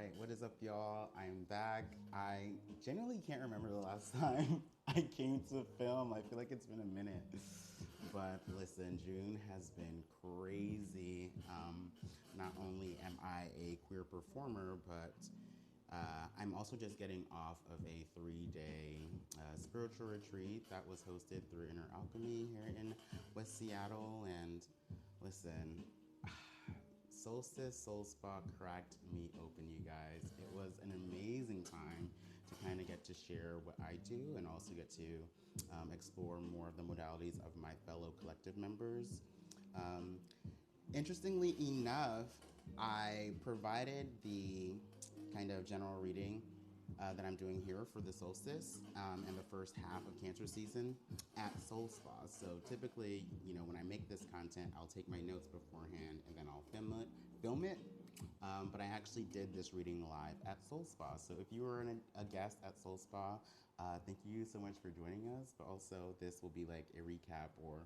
right, what is up, y'all? I'm back. I genuinely can't remember the last time I came to film. I feel like it's been a minute. But listen, June has been crazy. Not only am I a queer performer, but I'm also just getting off of a 3-day spiritual retreat that was hosted through Inner Alchemy here in West Seattle. And listen, Solstice Soul Spa cracked me open, you guys. It was an amazing time to kind of get to share what I do and also get to explore more of the modalities of my fellow collective members. Um, Interestingly enough, I provided the kind of general reading that I'm doing here for the solstice and the first half of Cancer season at Soul Spa. So typically, when I make this content, I'll take my notes beforehand and then I'll film it. But I actually did this reading live at Soul Spa. So if you were a guest at Soul Spa, thank you so much for joining us. But also, this will be like a recap or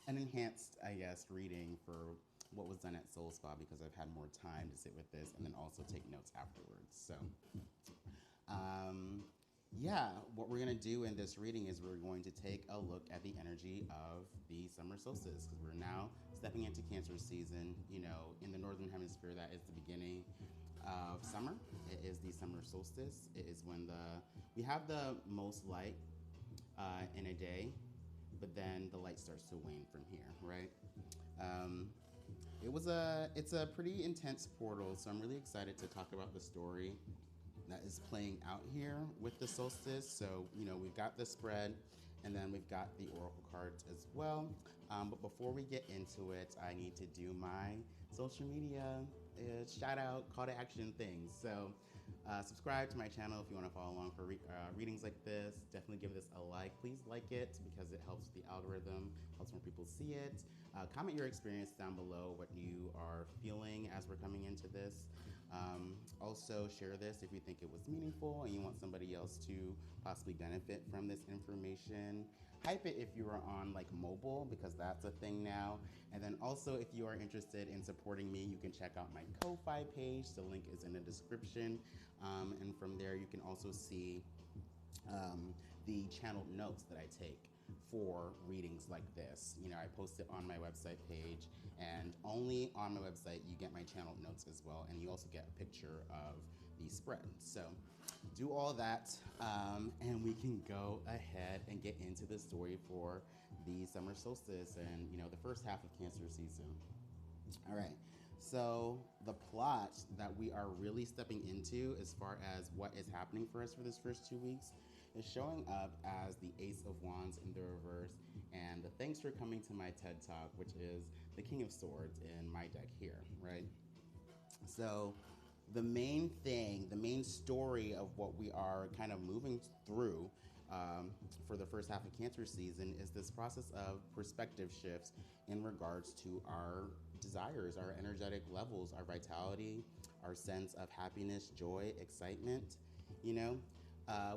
an enhanced, I guess, reading for what was done at Soul Spa because I've had more time to sit with this and then also take notes afterwards. So, um, yeah, what we're going to do in this reading is we're going to take a look at the energy of the summer solstice because we're now stepping into Cancer season. In the Northern Hemisphere, that is the beginning of summer. It is the summer solstice. It is when we have the most light in a day, but then the light starts to wane from here, right? Um, it's a pretty intense portal, so I'm really excited to talk about the story that is playing out here with the solstice. So, we've got the spread and then we've got the oracle cards as well. But before we get into it, I need to do my social media shout out, call to action things. So, subscribe to my channel if you want to follow along for readings like this. Definitely give this a like. Please like it because it helps the algorithm, helps more people see it. Comment your experience down below, what you are feeling as we're coming into this. Also, share this if you think it was meaningful and you want somebody else to possibly benefit from this information. Hype it if you are on like mobile because that's a thing now. And then also, if you are interested in supporting me, you can check out my Ko-Fi page. The link is in the description. And from there, you can also see the channeled notes that I take for readings like this. I post it on my website page, and only on my website you get my channeled notes as well, and you also get a picture of the spread. So do all that, and we can go ahead and get into the story for the summer solstice and the first half of Cancer season. All right. So the plot that we are really stepping into as far as what is happening for us for this first 2 weeks is showing up as the Ace of Wands in the reverse and the thanks for coming to my TED Talk, which is the King of Swords in my deck here, right? So the main thing, the main story of what we are kind of moving through for the first half of Cancer season is this process of perspective shifts in regards to our desires, our energetic levels, our vitality, our sense of happiness, joy, excitement.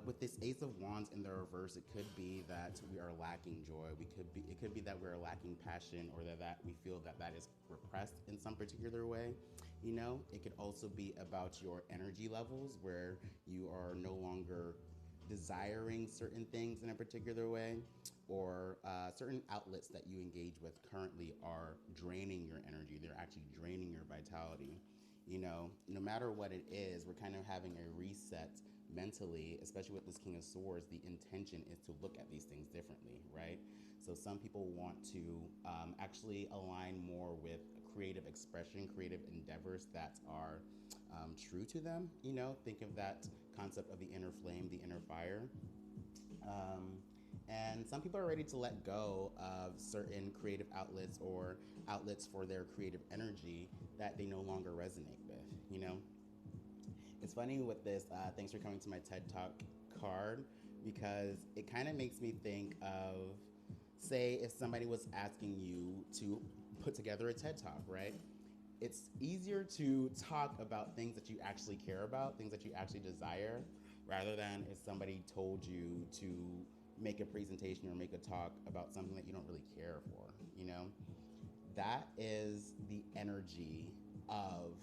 With this Ace of Wands in the reverse, it could be that we are lacking joy. It could be that we're lacking passion, or that we feel that is repressed in some particular way. It could also be about your energy levels, where you are no longer desiring certain things in a particular way, or certain outlets that you engage with currently are draining your energy. They're actually draining your vitality. No matter what it is, we're kind of having a reset mentally, especially with this King of Swords. The intention is to look at these things differently, right? So some people want to actually align more with creative expression, creative endeavors that are true to them. Think of that concept of the inner flame, the inner fire. And some people are ready to let go of certain creative outlets or outlets for their creative energy that they no longer resonate with. It's funny with this, thanks for coming to my TED Talk card, because it kind of makes me think of, say, if somebody was asking you to put together a TED Talk, right? It's easier to talk about things that you actually care about, things that you actually desire, rather than if somebody told you to make a presentation or make a talk about something that you don't really care for. That is the energy of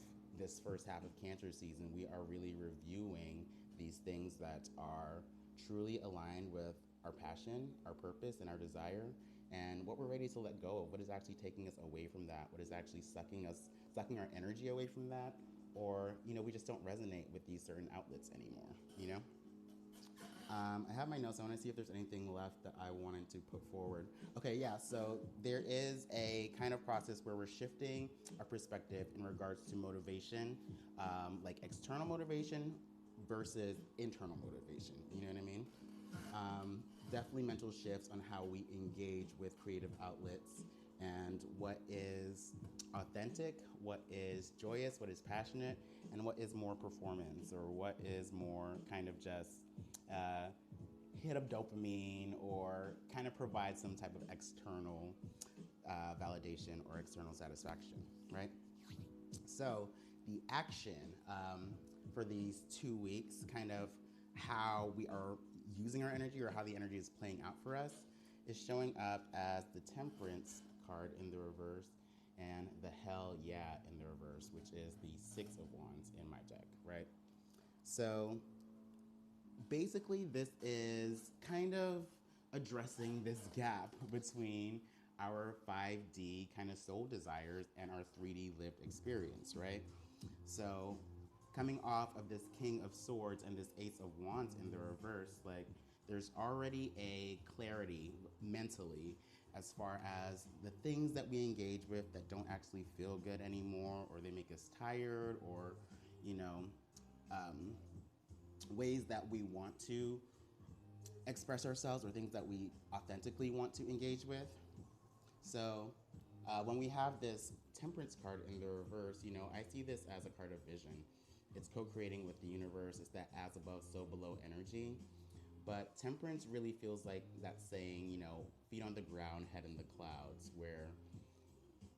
this first half of Cancer season, we are really reviewing these things that are truly aligned with our passion, our purpose, and our desire, and what we're ready to let go of, what is actually taking us away from that, what is actually sucking our energy away from that, or we just don't resonate with these certain outlets anymore. I have my notes. I want to see if there's anything left that I wanted to put forward. Okay, yeah, so there is a kind of process where we're shifting our perspective in regards to motivation, like external motivation versus internal motivation. You know what I mean? Definitely mental shifts on how we engage with creative outlets and what is authentic, what is joyous, what is passionate, and what is more performance or what is more kind of just hit of dopamine or kind of provide some type of external validation or external satisfaction, right? So the action for these 2 weeks, kind of how we are using our energy or how the energy is playing out for us, is showing up as the Temperance card in the reverse and the Hell Yeah in the reverse, which is the Six of Wands in my deck, right? So basically this is kind of addressing this gap between our 5D kind of soul desires and our 3D lived experience, right? So coming off of this King of Swords and this Ace of Wands in the reverse, like there's already a clarity mentally as far as the things that we engage with that don't actually feel good anymore, or they make us tired, or ways that we want to express ourselves, or things that we authentically want to engage with. So when we have this Temperance card in the reverse, I see this as a card of vision. It's co-creating with the universe. It's that as above, so below energy. But Temperance really feels like that saying, feet on the ground, head in the clouds, where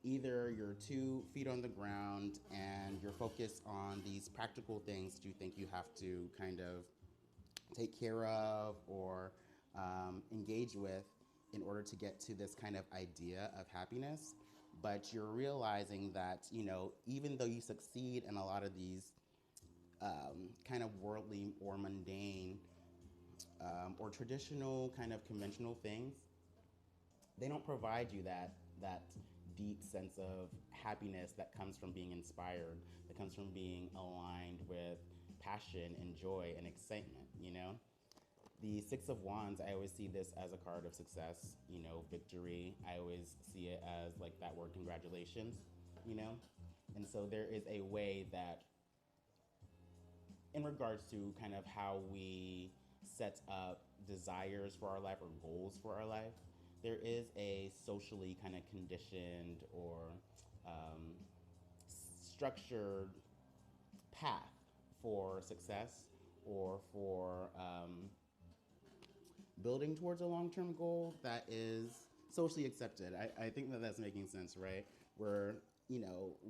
either you're 2 feet on the ground and you're focused on these practical things that you think you have to kind of take care of or engage with in order to get to this kind of idea of happiness. But you're realizing that, even though you succeed in a lot of these kind of worldly or mundane or traditional kind of conventional things, they don't provide you that deep sense of happiness that comes from being inspired, that comes from being aligned with passion and joy and excitement. The Six of Wands, I always see this as a card of success, victory. I always see it as like that word congratulations, and so there is a way that in regards to kind of how we set up desires for our life or goals for our life, there is a socially kind of conditioned or structured path for success or for building towards a long-term goal that is socially accepted. I think that that's making sense, right? Where,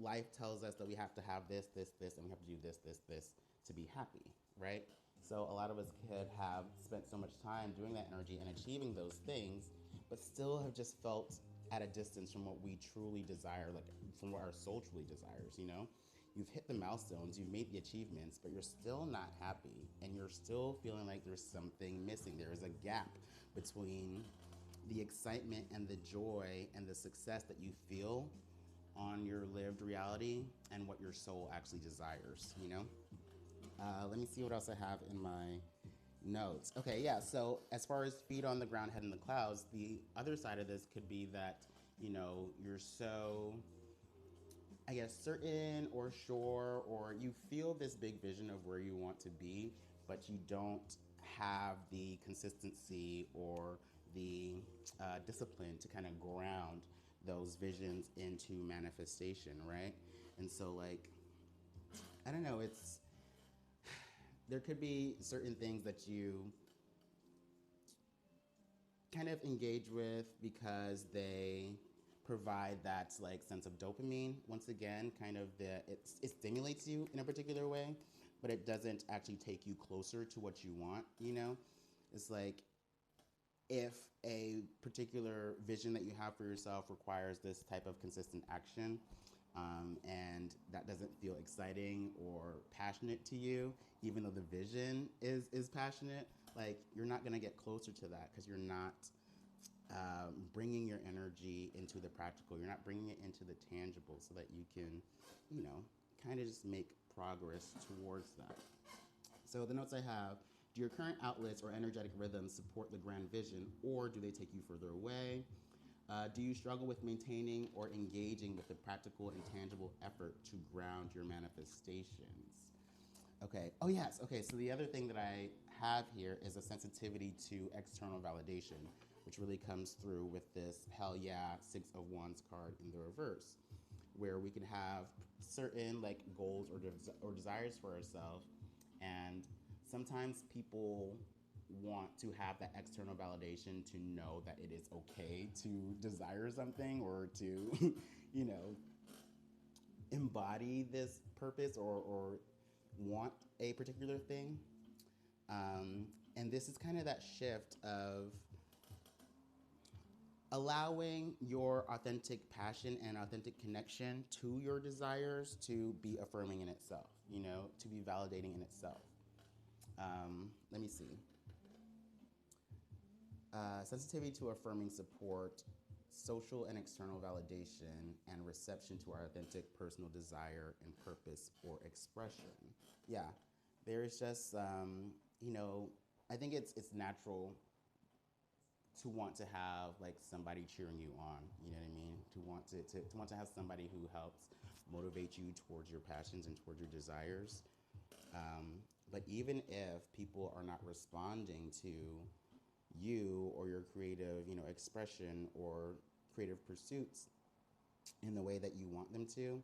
life tells us that we have to have this, this, this, and we have to do this, this, this to be happy, right? So a lot of us could have spent so much time doing that energy and achieving those things, but still have just felt at a distance from what we truly desire, like from what our soul truly desires, You've hit the milestones, you've made the achievements, but you're still not happy, and you're still feeling like there's something missing. There is a gap between the excitement and the joy and the success that you feel on your lived reality and what your soul actually desires, Let me see what else I have in my notes. Okay, yeah, so as far as feet on the ground, head in the clouds, the other side of this could be that, you're so, I guess, certain or sure, or you feel this big vision of where you want to be, but you don't have the consistency or the discipline to kind of ground those visions into manifestation, right? And so, like, I don't know, there could be certain things that you kind of engage with because they provide that like sense of dopamine. Once again, kind of it stimulates you in a particular way, but it doesn't actually take you closer to what you want. It's like if a particular vision that you have for yourself requires this type of consistent action, and that doesn't feel exciting or passionate to you, even though the vision is passionate, like you're not going to get closer to that because you're not bringing your energy into the practical. You're not bringing it into the tangible so that you can, kind of just make progress towards that. So the notes I have: do your current outlets or energetic rhythms support the grand vision, or do they take you further away? Do you struggle with maintaining or engaging with the practical and tangible effort to ground your manifestations? Okay. Oh, yes. Okay. So the other thing that I have here is a sensitivity to external validation, which really comes through with this Hell Yeah Six of Wands card in the reverse, where we can have certain like goals or desires for ourselves, and sometimes people want to have that external validation to know that it is okay to desire something or to embody this purpose or want a particular thing. And this is kind of that shift of allowing your authentic passion and authentic connection to your desires to be affirming in itself, to be validating in itself. Let me see. Sensitivity to affirming support, social and external validation, and reception to our authentic personal desire and purpose or expression. Yeah, there's just, I think it's natural to want to have like somebody cheering you on, you know what I mean? To want to have somebody who helps motivate you towards your passions and towards your desires. But even if people are not responding to you or your creative, expression or creative pursuits in the way that you want them to,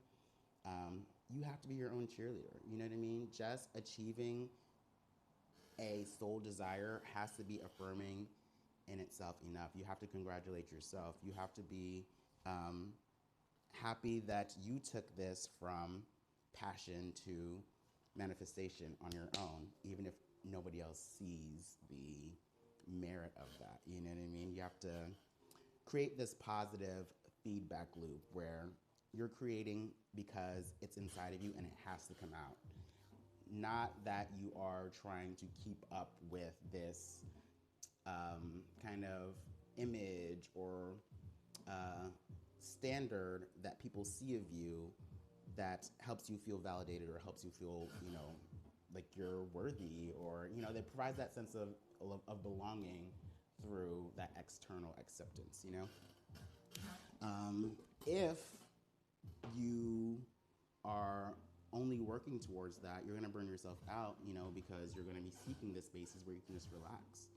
you have to be your own cheerleader. You know what I mean? Just achieving a soul desire has to be affirming in itself enough. You have to congratulate yourself. You have to be happy that you took this from passion to manifestation on your own, even if nobody else sees the merit of that. You know what I mean? You have to create this positive feedback loop where you're creating because it's inside of you and it has to come out. Not that you are trying to keep up with this kind of image or standard that people see of you that helps you feel validated or helps you feel, like you're worthy, or, that provides that sense of belonging through that external acceptance, If you are only working towards that, you're going to burn yourself out, because you're going to be seeking the spaces where you can just relax,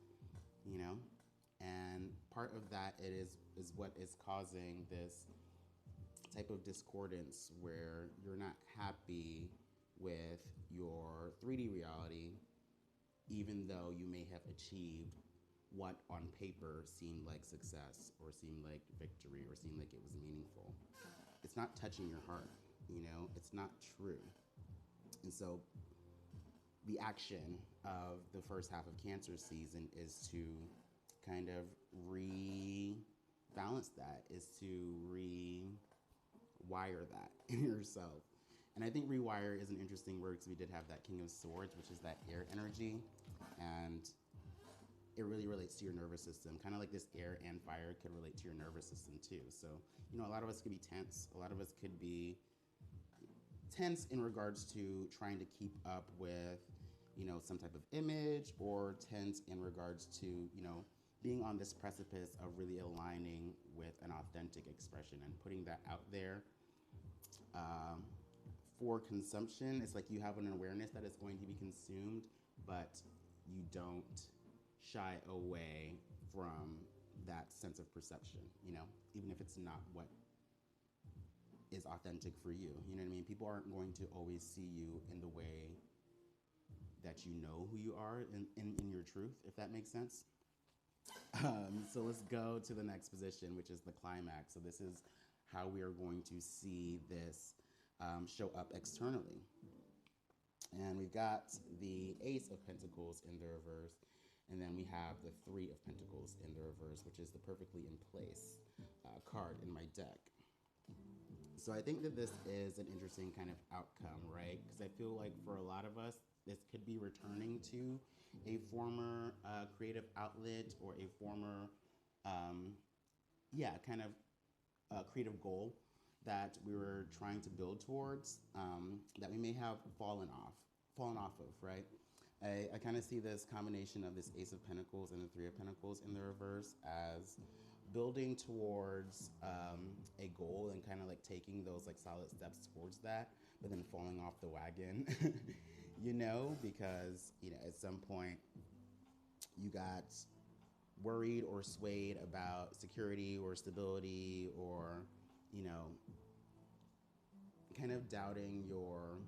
and part of that is what is causing this type of discordance where you're not happy with your 3D reality, even though you may have achieved what on paper seemed like success or seemed like victory or seemed like it was meaningful. It's not touching your heart, it's not true. And so the action of the first half of Cancer season is to kind of rebalance that, is to rewire that in yourself. And I think rewire is an interesting word because we did have that King of Swords, which is that air energy. And it really relates to your nervous system, kind of like this air and fire could relate to your nervous system too. So, a lot of us could be tense. A lot of us could be tense in regards to trying to keep up with, some type of image, or tense in regards to, being on this precipice of really aligning with an authentic expression and putting that out there for consumption. It's like you have an awareness that it's going to be consumed, but you don't shy away from that sense of perception, even if it's not what is authentic for you. You know what I mean? People aren't going to always see you in the way that you know who you are in your truth, if that makes sense. So let's go to the next position, which is the climax. So this is how we are going to see this show up externally. And we've got the Ace of Pentacles in the reverse, and then we have the Three of Pentacles in the reverse, which is the perfectly in place card in my deck. So I think that this is an interesting kind of outcome, right? Because I feel like for a lot of us, this could be returning to a former creative outlet or a former, um, yeah, kind of creative goal that we were trying to build towards that we may have fallen off of, right? I kind of see this combination of this Ace of Pentacles and the Three of Pentacles in the reverse as building towards a goal and kind of like taking those like solid steps towards that, but then falling off the wagon, you know, because, you know, at some point you got worried or swayed about security or stability or, you know, kind of doubting your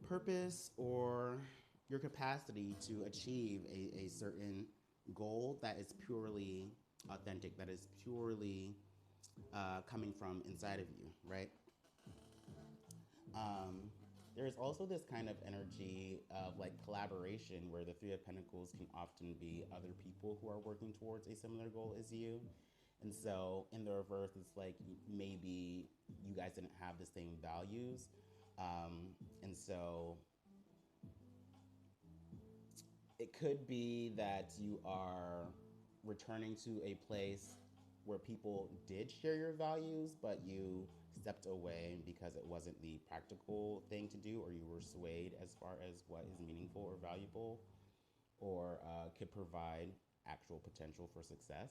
purpose or your capacity to achieve a certain goal that is purely authentic, that is purely coming from inside of you, right? Um, there's also this kind of energy of like collaboration where the Three of Pentacles can often be other people who are working towards a similar goal as you. And so in the reverse, it's like maybe you guys didn't have the same values. And so it could be that you are returning to a place where people did share your values, but you stepped away because it wasn't the practical thing to do, or you were swayed as far as what is meaningful or valuable, or could provide actual potential for success.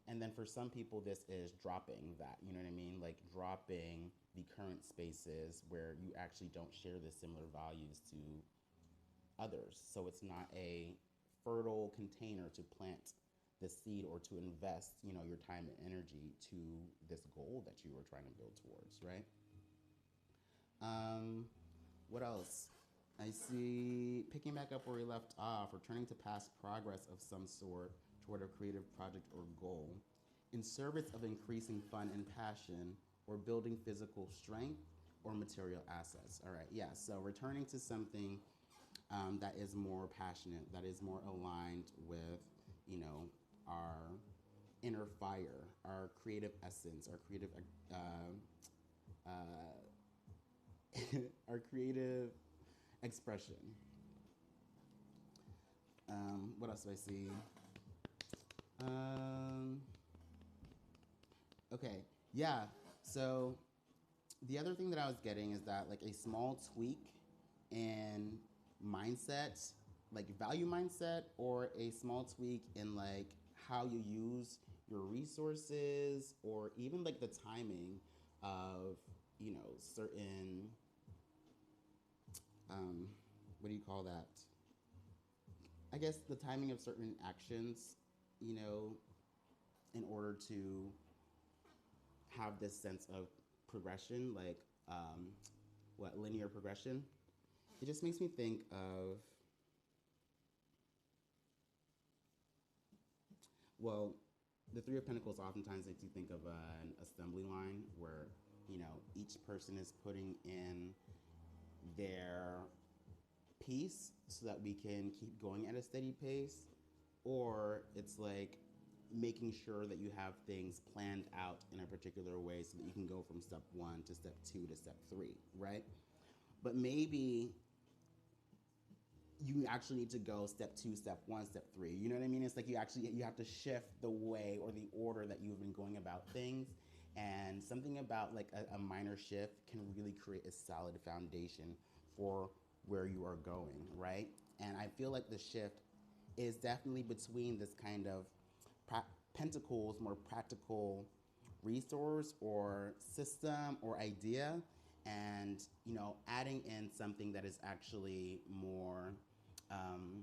And then for some people, this is dropping that, you know what I mean? Like dropping the current spaces where you actually don't share the similar values to others. So it's not a fertile container to plant the seed or to invest, you know, your time and energy to this goal that you were trying to build towards, right? Um, what else? I see picking back up where we left off, returning to past progress of some sort toward a creative project or goal in service of increasing fun and passion or building physical strength or material assets. All right, yeah, so returning to something that is more passionate, that is more aligned with, you know, our inner fire, our creative essence, our creative, our creative expression. What else do I see? Um, okay, yeah. So the other thing that I was getting is that like a small tweak in mindset, like value mindset, or a small tweak in like how you use your resources, or even like the timing of, you know, certain what do you call that? I guess the timing of certain actions, you know, in order to have this sense of progression, like what linear progression. It just makes me think of, well, the Three of Pentacles oftentimes makes you think of an assembly line where, you know, each person is putting in their piece so that we can keep going at a steady pace, or it's like making sure that you have things planned out in a particular way so that you can go from step one to step two to step three, right? But maybe you actually need to go step two, step one, step three. You know what I mean? It's like you have to shift the way or the order that you've been going about things. And something about like a minor shift can really create a solid foundation for where you are going, right? And I feel like the shift is definitely between this kind of pentacles, more practical resource or system or idea, and, you know, adding in something that is actually more um,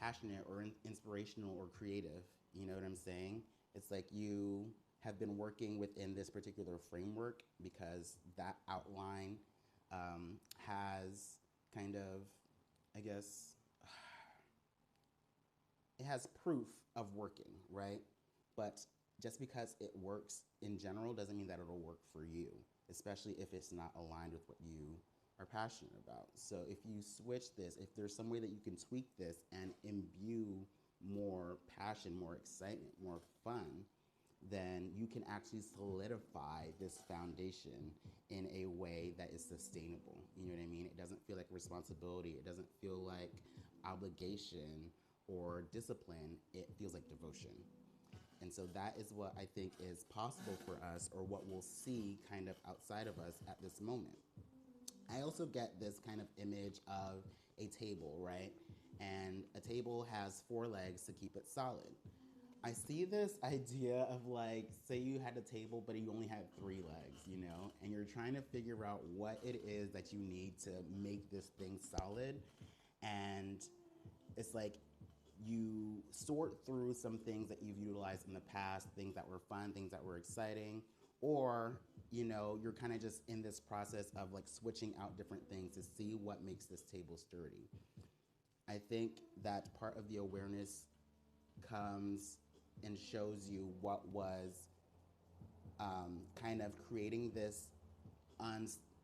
passionate or inspirational or creative. You know what I'm saying? It's like you have been working within this particular framework because that outline has kind of, I guess, it has proof of working, right? But just because it works in general doesn't mean that it'll work for you, especially if it's not aligned with what you are passionate about. So if you switch this, if there's some way that you can tweak this and imbue more passion, more excitement, more fun, then you can actually solidify this foundation in a way that is sustainable. You know what I mean? It doesn't feel like responsibility, it doesn't feel like obligation or discipline, it feels like devotion. And so that is what I think is possible for us, or what we'll see kind of outside of us at this moment. I also get this kind of image of a table, right? And a table has four legs to keep it solid. I see this idea of like, say you had a table, but you only had three legs, you know, and you're trying to figure out what it is that you need to make this thing solid. And it's like you sort through some things that you've utilized in the past, things that were fun, things that were exciting, or you know, you're kind of just in this process of like switching out different things to see what makes this table sturdy. I think that part of the awareness comes and shows you what was kind of creating this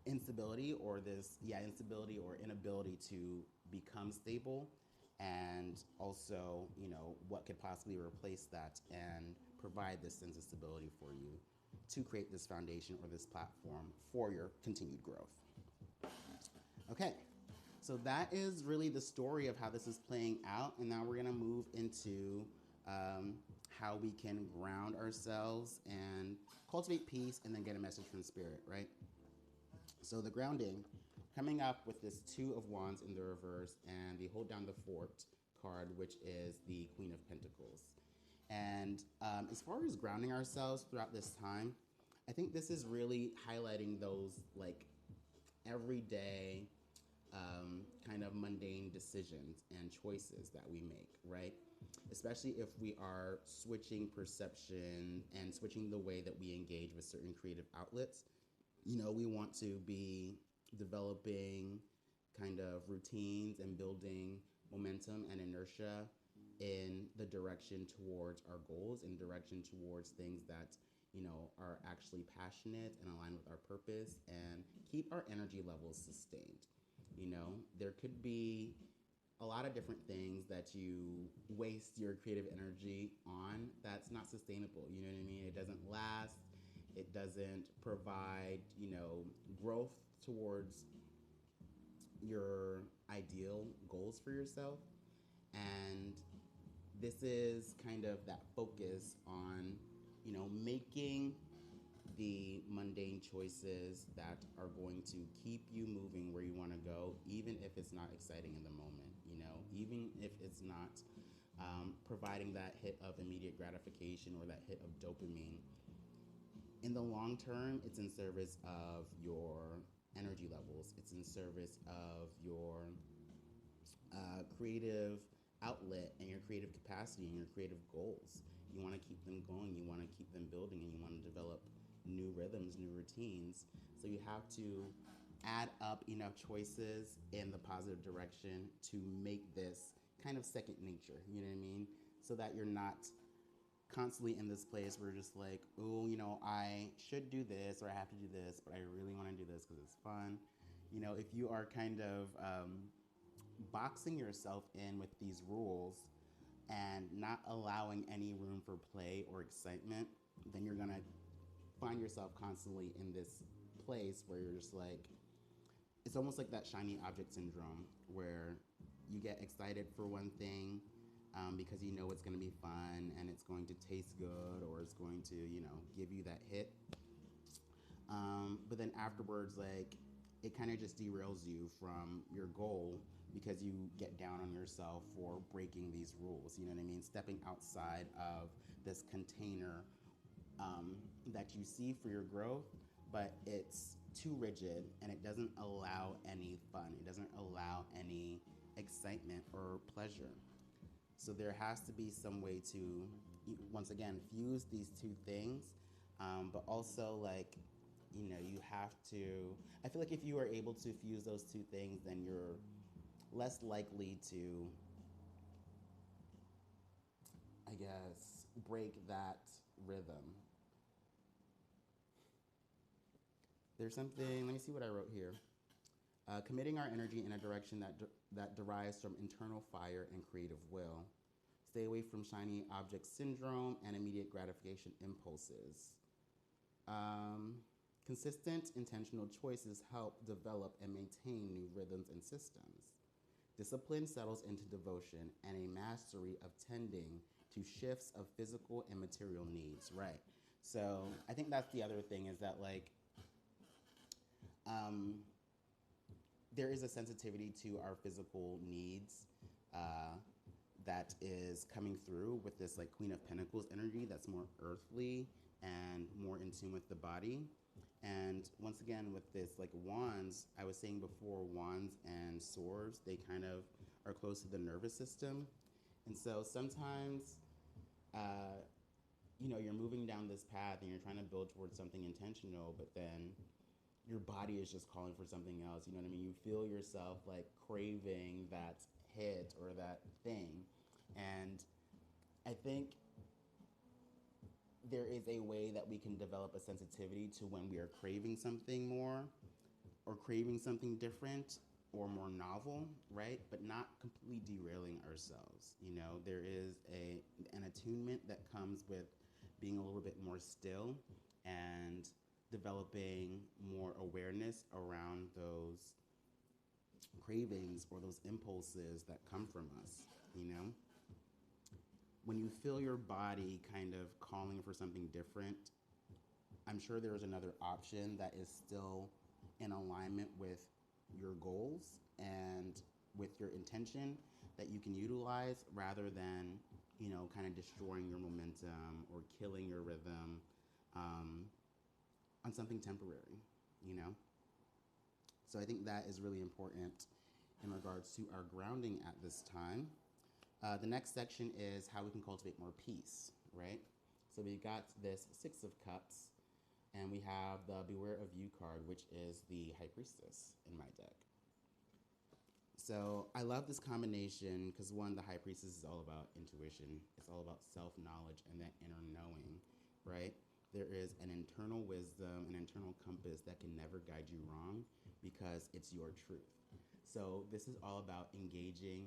instability, or this, yeah, instability or inability to become stable, and also, you know, what could possibly replace that and provide this sense of stability for you to create this foundation or this platform for your continued growth. Okay, so that is really the story of how this is playing out, and now we're gonna move into how we can ground ourselves and cultivate peace and then get a message from spirit, right? So the grounding, coming up with this Two of Wands in the reverse and the Hold Down the Fort card, which is the Queen of Pentacles. And as far as grounding ourselves throughout this time, I think this is really highlighting those like everyday kind of mundane decisions and choices that we make, right? Especially if we are switching perception and switching the way that we engage with certain creative outlets. You know, we want to be developing kind of routines and building momentum and inertia in the direction towards our goals, in direction towards things that, you know, are actually passionate and aligned with our purpose, and keep our energy levels sustained. You know, there could be a lot of different things that you waste your creative energy on that's not sustainable. You know what I mean? It doesn't last. It doesn't provide, you know, growth towards your ideal goals for yourself. And this is kind of that focus on, you know, making the mundane choices that are going to keep you moving where you want to go, even if it's not exciting in the moment, you know, even if it's not providing that hit of immediate gratification or that hit of dopamine. In the long term, it's in service of your energy levels. It's in service of your creative outlet and your creative capacity and your creative goals. You want to keep them going, you want to keep them building, and you want to develop new rhythms, new routines. So you have to add up enough choices in the positive direction to make this kind of second nature, you know what I mean? So that you're not constantly in this place where you're just like, oh, you know, I should do this or I have to do this, but I really want to do this because it's fun. You know, if you are kind of boxing yourself in with these rules and not allowing any room for play or excitement, then you're gonna find yourself constantly in this place where you're just like, it's almost like that shiny object syndrome, where you get excited for one thing because you know it's going to be fun and it's going to taste good, or it's going to, you know, give you that hit. But then afterwards, like, it kind of just derails you from your goal because you get down on yourself for breaking these rules. You know what I mean? Stepping outside of this container that you see for your growth, but it's too rigid and it doesn't allow any fun. It doesn't allow any excitement or pleasure. So there has to be some way to, once again, fuse these two things, but also, like, you know, you have to, I feel like if you are able to fuse those two things, then you're less likely to, I guess, break that rhythm. There's something, let me see what I wrote here. Committing our energy in a direction that derives from internal fire and creative will. Stay away from shiny object syndrome and immediate gratification impulses. Um, Consistent, intentional choices help develop and maintain new rhythms and systems. Discipline settles into devotion and a mastery of tending to shifts of physical and material needs. Right. So I think that's the other thing is that, like, um, there is a sensitivity to our physical needs uh, that is coming through with this, like, Queen of Pentacles energy that's more earthly and more in tune with the body. And once again, with this, like, wands, I was saying before, wands and swords, they kind of are close to the nervous system. And so sometimes, you're moving down this path and you're trying to build towards something intentional, but then your body is just calling for something else. You know what I mean? You feel yourself, like, craving that hit or that thing. And I think there is a way that we can develop a sensitivity to when we are craving something more or craving something different or more novel, right? But not completely derailing ourselves. There is an attunement that comes with being a little bit more still and developing more awareness around those cravings or those impulses that come from us. When you feel your body kind of calling for something different, I'm sure there's another option that is still in alignment with your goals and with your intention that you can utilize rather than, kind of destroying your momentum or killing your rhythm on something temporary. So I think that is really important in regards to our grounding at this time. The next section is how we can cultivate more peace, right? So we got this Six of Cups, and we have the Beware of You card, which is the High Priestess in my deck. So I love this combination because, one, the High Priestess is all about intuition. It's all about self-knowledge and that inner knowing, right? There is an internal wisdom, an internal compass that can never guide you wrong because it's your truth. So this is all about engaging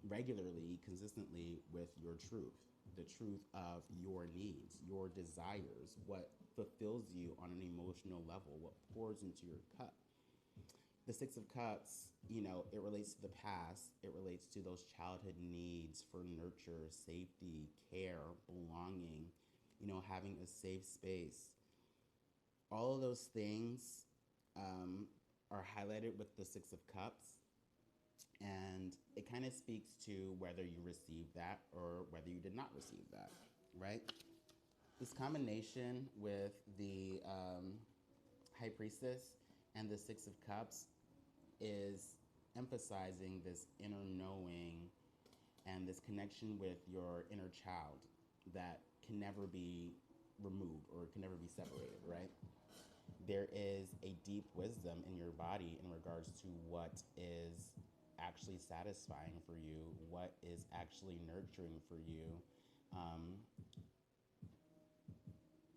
regularly, consistently with your truth, the truth of your needs, your desires, what fulfills you on an emotional level, what pours into your cup. The Six of Cups, it relates to the past. It relates to those childhood needs for nurture, safety, care, belonging, having a safe space. All of those things are highlighted with the Six of Cups. And it kind of speaks to whether you received that or whether you did not receive that, right? This combination with the High Priestess and the Six of Cups is emphasizing this inner knowing and this connection with your inner child that can never be removed or can never be separated, right? There is a deep wisdom in your body in regards to what is actually satisfying for you, what is actually nurturing for you,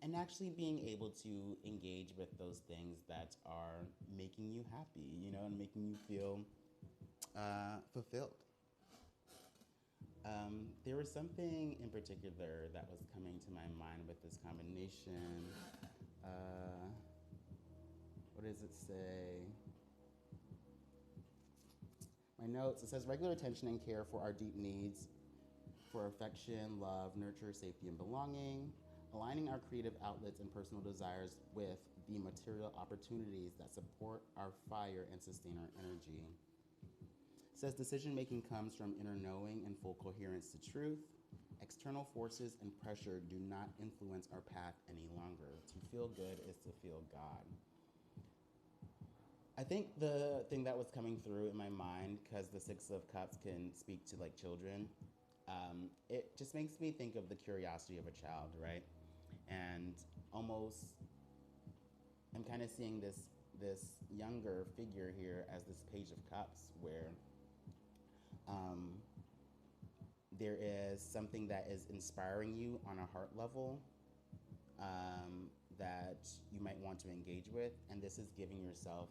and actually being able to engage with those things that are making you happy, and making you feel fulfilled. There was something in particular that was coming to my mind with this combination. What does it say? My notes, it says regular attention and care for our deep needs for affection, love, nurture, safety, and belonging, aligning our creative outlets and personal desires with the material opportunities that support our fire and sustain our energy. It says decision making comes from inner knowing and full coherence to truth. External forces and pressure do not influence our path any longer. To feel good is to feel God. I think the thing that was coming through in my mind, because the Six of Cups can speak to, like, children, it just makes me think of the curiosity of a child, right? And almost, I'm kind of seeing this younger figure here as this Page of Cups, where there is something that is inspiring you on a heart level that you might want to engage with, and this is giving yourself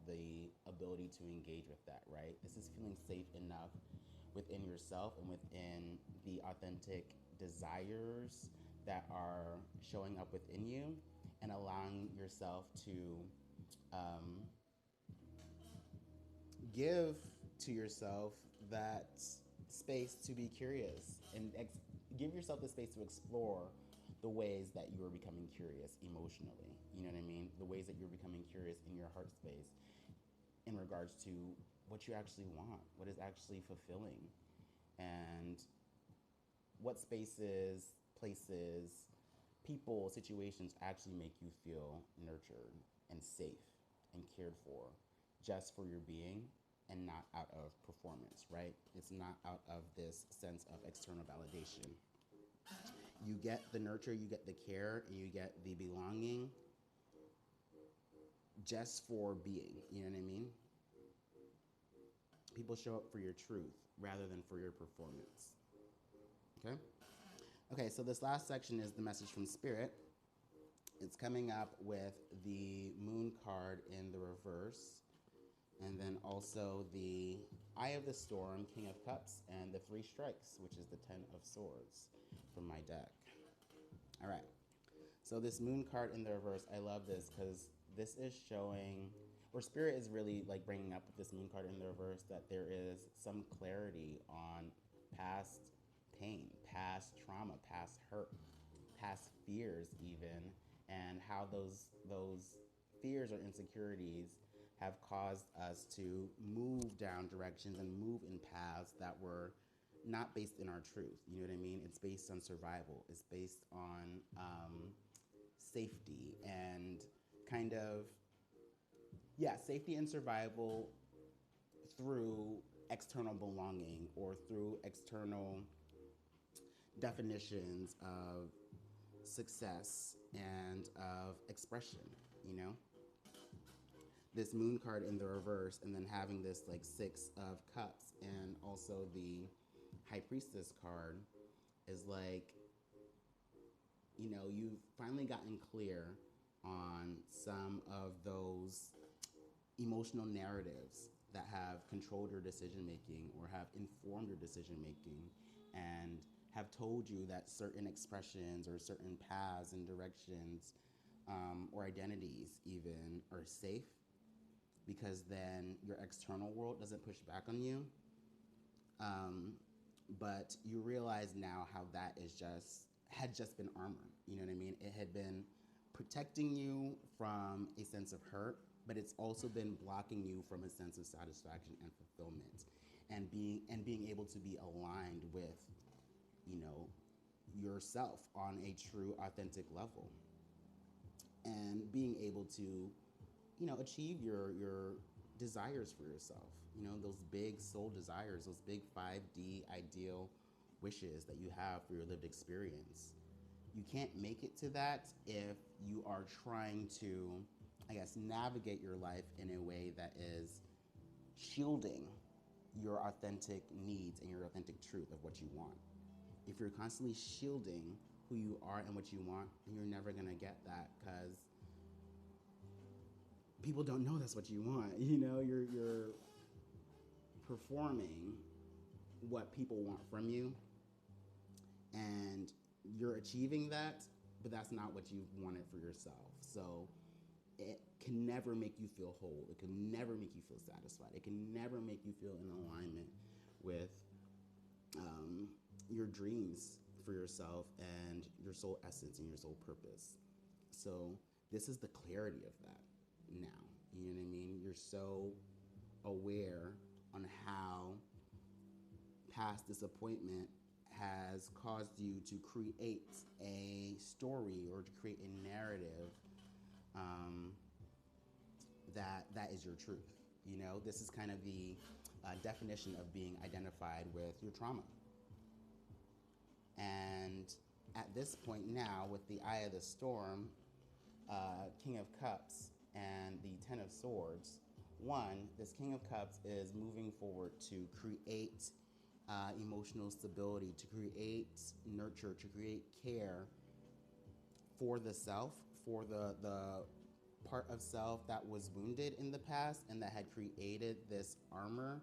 the ability to engage with that, right? This is feeling safe enough within yourself and within the authentic desires that are showing up within you, and allowing yourself to um, give to yourself that space to be curious and give yourself the space to explore the ways that you are becoming curious emotionally. You know what I mean? The ways that you're becoming curious in your heart space in regards to what you actually want, what is actually fulfilling, and what spaces, places, people, situations actually make you feel nurtured and safe and cared for just for your being and not out of performance, right? It's not out of this sense of external validation. You get the nurture, you get the care, and you get the belonging just for being. You know what I mean? People show up for your truth rather than for your performance. Okay? Okay, so this last section is the message from Spirit. It's coming up with the moon card in the reverse, and then also the Eye of the Storm, King of Cups, and the Three Strikes, which is the Ten of Swords from my deck. All right. So this moon card in the reverse, I love this because this is showing, or Spirit is really like bringing up with this moon card in the reverse, that there is some clarity on past pain, past trauma, past hurt, past fears even, and how those fears or insecurities have caused us to move down directions and move in paths that were not based in our truth. You know what I mean? It's based on survival. It's based on safety and kind of, yeah, safety and survival through external belonging or through external definitions of success and of expression, you know? This moon card in the reverse, and then having this like Six of Cups and also the High Priestess card is like, you know, you've finally gotten clear on some of those emotional narratives that have controlled your decision making or have informed your decision making, and have told you that certain expressions or certain paths and directions or identities even are safe, because then your external world doesn't push back on you. But you realize now how that had just been armor. You know what I mean? It had been protecting you from a sense of hurt, but it's also been blocking you from a sense of satisfaction and fulfillment, and being able to be aligned with, you know, yourself on a true, authentic level, and being able to, you know, achieve your desires for yourself. You know, those big soul desires, those big 5D ideal wishes that you have for your lived experience. You can't make it to that if you are trying to, I guess, navigate your life in a way that is shielding your authentic needs and your authentic truth of what you want. If you're constantly shielding who you are and what you want, then you're never gonna get that, because people don't know that's what you want. You know, you're performing what people want from you, and you're achieving that, but that's not what you wanted for yourself. So it can never make you feel whole. It can never make you feel satisfied. It can never make you feel in alignment with your dreams for yourself and your soul essence and your soul purpose. So this is the clarity of that now. You know what I mean? You're so aware on how past disappointment has caused you to create a story or to create a narrative that is your truth. You know, this is kind of the definition of being identified with your trauma. And at this point now, with the Eye of the Storm, King of Cups, and the Ten of Swords, one, this King of Cups is moving forward to create emotional stability, to create nurture, to create care for the self, for the part of self that was wounded in the past and that had created this armor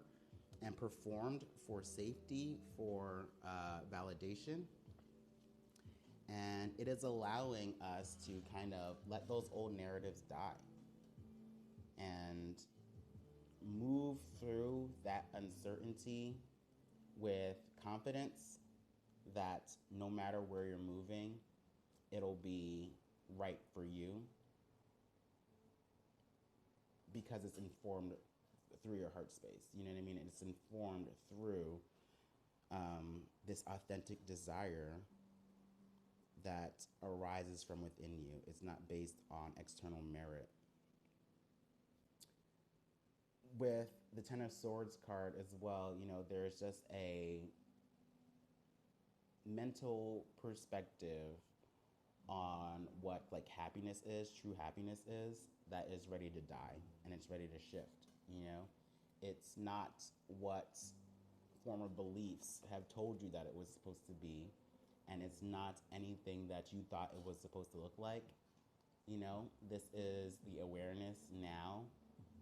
and performed for safety, for validation. And it is allowing us to kind of let those old narratives die and move through that uncertainty with confidence that no matter where you're moving, it'll be right for you because it's informed through your heart space. You know what I mean? It's informed through this authentic desire that arises from within you. It's not based on external merit. With the Ten of Swords card as well, you know, there's just a mental perspective on what like happiness is, true happiness is, that is ready to die and it's ready to shift, you know? It's not what former beliefs have told you that it was supposed to be, and it's not anything that you thought it was supposed to look like. You know, this is the awareness now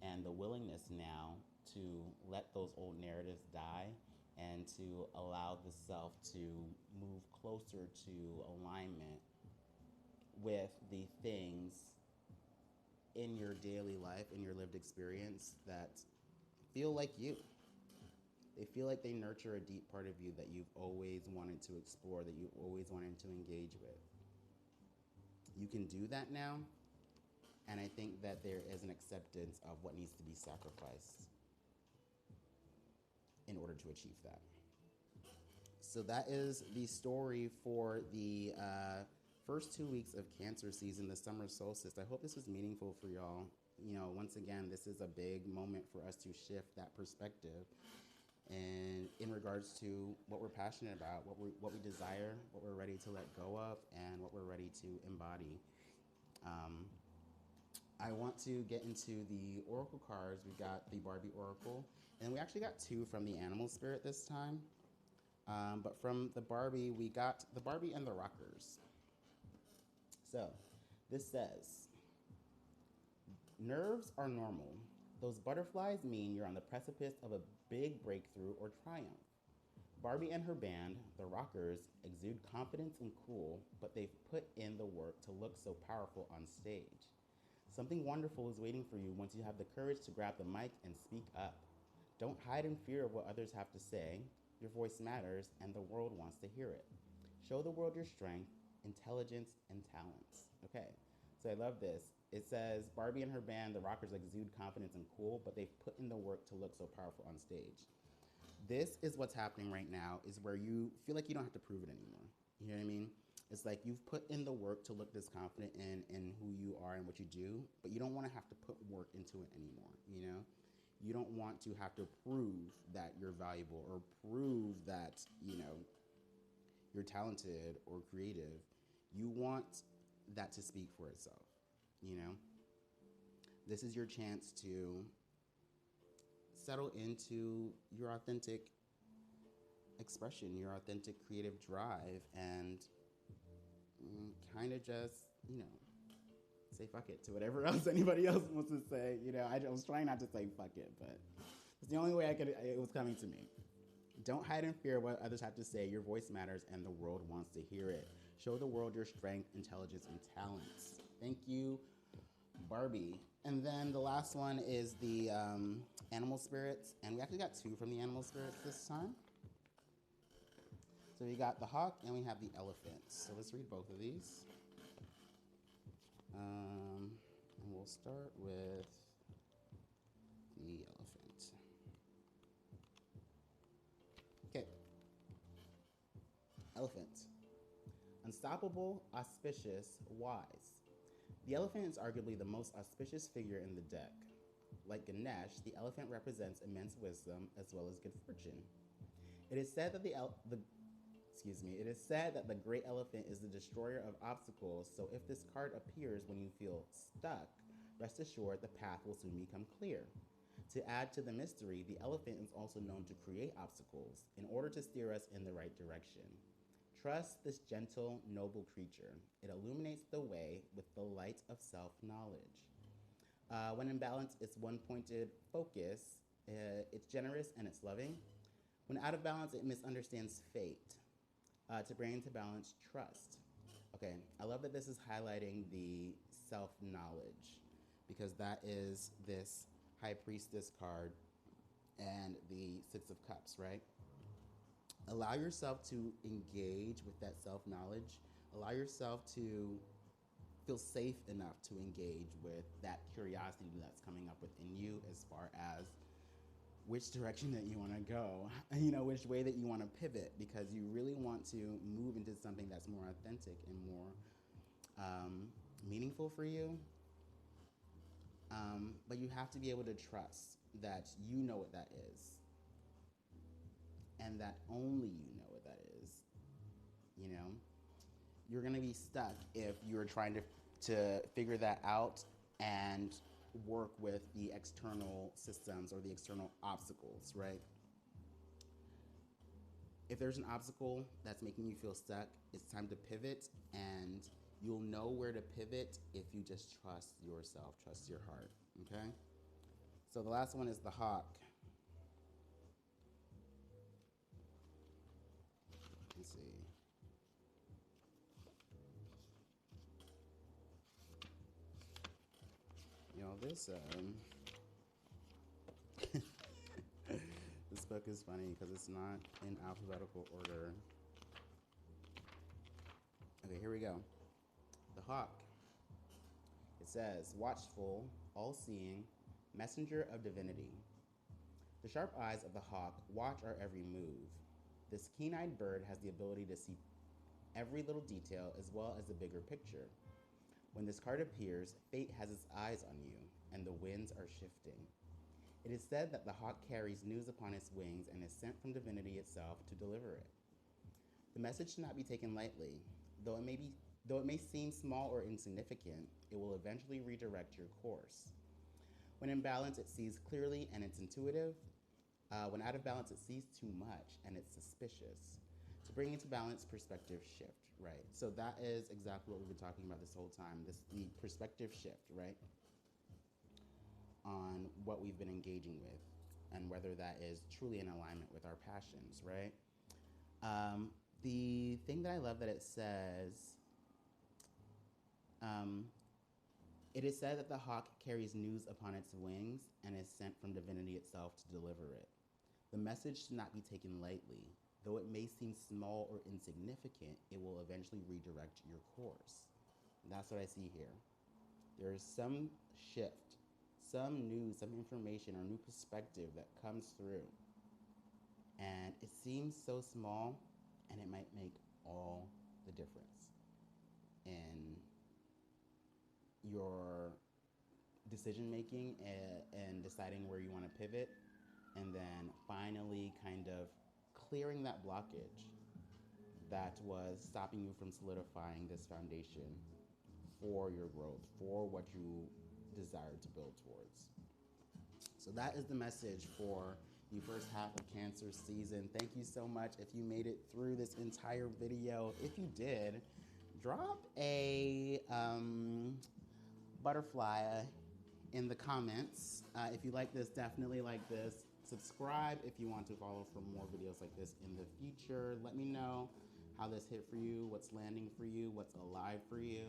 and the willingness now to let those old narratives die and to allow the self to move closer to alignment with the things in your daily life, in your lived experience, that feel like you. They feel like they nurture a deep part of you that you've always wanted to explore, that you've always wanted to engage with. You can do that now, and I think that there is an acceptance of what needs to be sacrificed in order to achieve that. So that is the story for the first 2 weeks of Cancer season, the summer solstice. I hope this was meaningful for y'all. You know, once again, this is a big moment for us to shift that perspective and in regards to what we're passionate about, what we desire, what we're ready to let go of, and what we're ready to embody. I want to get into the oracle cards. We got the Barbie oracle, and we actually got two from the animal spirit this time. But from the Barbie, we got the Barbie and the Rockers. So this says, nerves are normal. Those butterflies mean you're on the precipice of a big breakthrough or triumph. Barbie and her band, the Rockers, exude confidence and cool, but they've put in the work to look so powerful on stage. Something wonderful is waiting for you once you have the courage to grab the mic and speak up. Don't hide in fear of what others have to say. Your voice matters, and the world wants to hear it. Show the world your strength, intelligence, and talents. Okay, so I love this. It says, Barbie and her band, the Rockers, exude confidence and cool, but they've put in the work to look so powerful on stage. This is what's happening right now, is where you feel like you don't have to prove it anymore. You know what I mean? It's like you've put in the work to look this confident in who you are and what you do, but you don't want to have to put work into it anymore, you know? You don't want to have to prove that you're valuable or prove that, you know, you're talented or creative. You want that to speak for itself, you know? This is your chance to settle into your authentic expression, your authentic creative drive, and kind of just, you know, say fuck it to whatever else anybody else wants to say. You know, I was trying not to say fuck it, but it's the only way it was coming to me. Don't hide in fear of what others have to say. Your voice matters and the world wants to hear it. Show the world your strength, intelligence, and talents. Thank you, Barbie. And then the last one is the animal spirits, and we actually got two from the animal spirits this time. So we got the hawk and we have the elephant. So let's read both of these. And we'll start with the elephant. Okay. Elephant. Unstoppable, auspicious, wise. The elephant is arguably the most auspicious figure in the deck. Like Ganesh, the elephant represents immense wisdom as well as good fortune. It is said that it is said that the great elephant is the destroyer of obstacles, so if this card appears when you feel stuck, rest assured the path will soon become clear. To add to the mystery, the elephant is also known to create obstacles in order to steer us in the right direction. Trust this gentle, noble creature. It illuminates the way with the light of self-knowledge. When in balance, its one-pointed focus It's generous and it's loving. When out of balance, it misunderstands fate. To bring into balance, trust. Okay, I love that this is highlighting the self knowledge because that is this High Priestess card and the Six of Cups, right? Allow yourself to engage with that self knowledge. Allow yourself to feel safe enough to engage with that curiosity that's coming up within you as far as which direction that you want to go, which way that you want to pivot, because you really want to move into something that's more authentic and more meaningful for you. But you have to be able to trust that you know what that is and that only you know what that is. You know, you're going to be stuck if you're trying to figure that out and work with the external systems or the external obstacles, right? If there's an obstacle that's making you feel stuck, it's time to pivot, and you'll know where to pivot if you just trust yourself, trust your heart, okay? So the last one is the hawk. Let's see. This this book is funny because it's not in alphabetical order. Okay, here we go. The hawk. It says, watchful, all-seeing, messenger of divinity. The sharp eyes of the hawk watch our every move. This keen-eyed bird has the ability to see every little detail as well as the bigger picture. When this card appears, fate has its eyes on you, and the winds are shifting. It is said that the hawk carries news upon its wings and is sent from divinity itself to deliver it. The message should not be taken lightly. Though it may seem small or insignificant, it will eventually redirect your course. When in balance, it sees clearly and it's intuitive. When out of balance, it sees too much and it's suspicious. To bring into balance, perspective shift, right? So that is exactly what we've been talking about this whole time, the perspective shift, right? On what we've been engaging with and whether that is truly in alignment with our passions, right? The thing that I love that it says, it is said that the hawk carries news upon its wings and is sent from divinity itself to deliver it. The message should not be taken lightly. Though it may seem small or insignificant, it will eventually redirect your course. And that's what I see here. There is some shift, some news, some information, or new perspective that comes through. And it seems so small, and it might make all the difference in your decision making and deciding where you want to pivot, and then finally kind of clearing that blockage that was stopping you from solidifying this foundation for your growth, for what you desire to build towards. So that is the message for the first half of Cancer season. Thank you so much if you made it through this entire video. If you did, drop a butterfly in the comments. If you like this, definitely like this. Subscribe if you want to follow for more videos like this in the future. Let me know how this hit for you, what's landing for you, what's alive for you.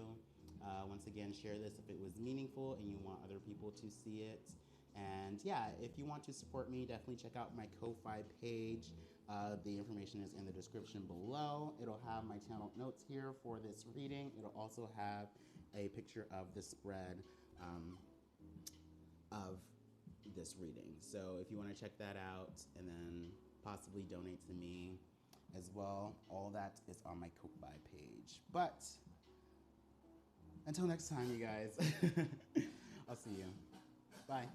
Once again, share this if it was meaningful and you want other people to see it. And yeah, if you want to support me, definitely check out my Ko-Fi page. The information is in the description below. It'll have my channel notes here for this reading. It'll also have a picture of the spread of this reading. So if you want to check that out and then possibly donate to me as well, all that is on my Ko-Fi page. But until next time, you guys, I'll see you. Bye.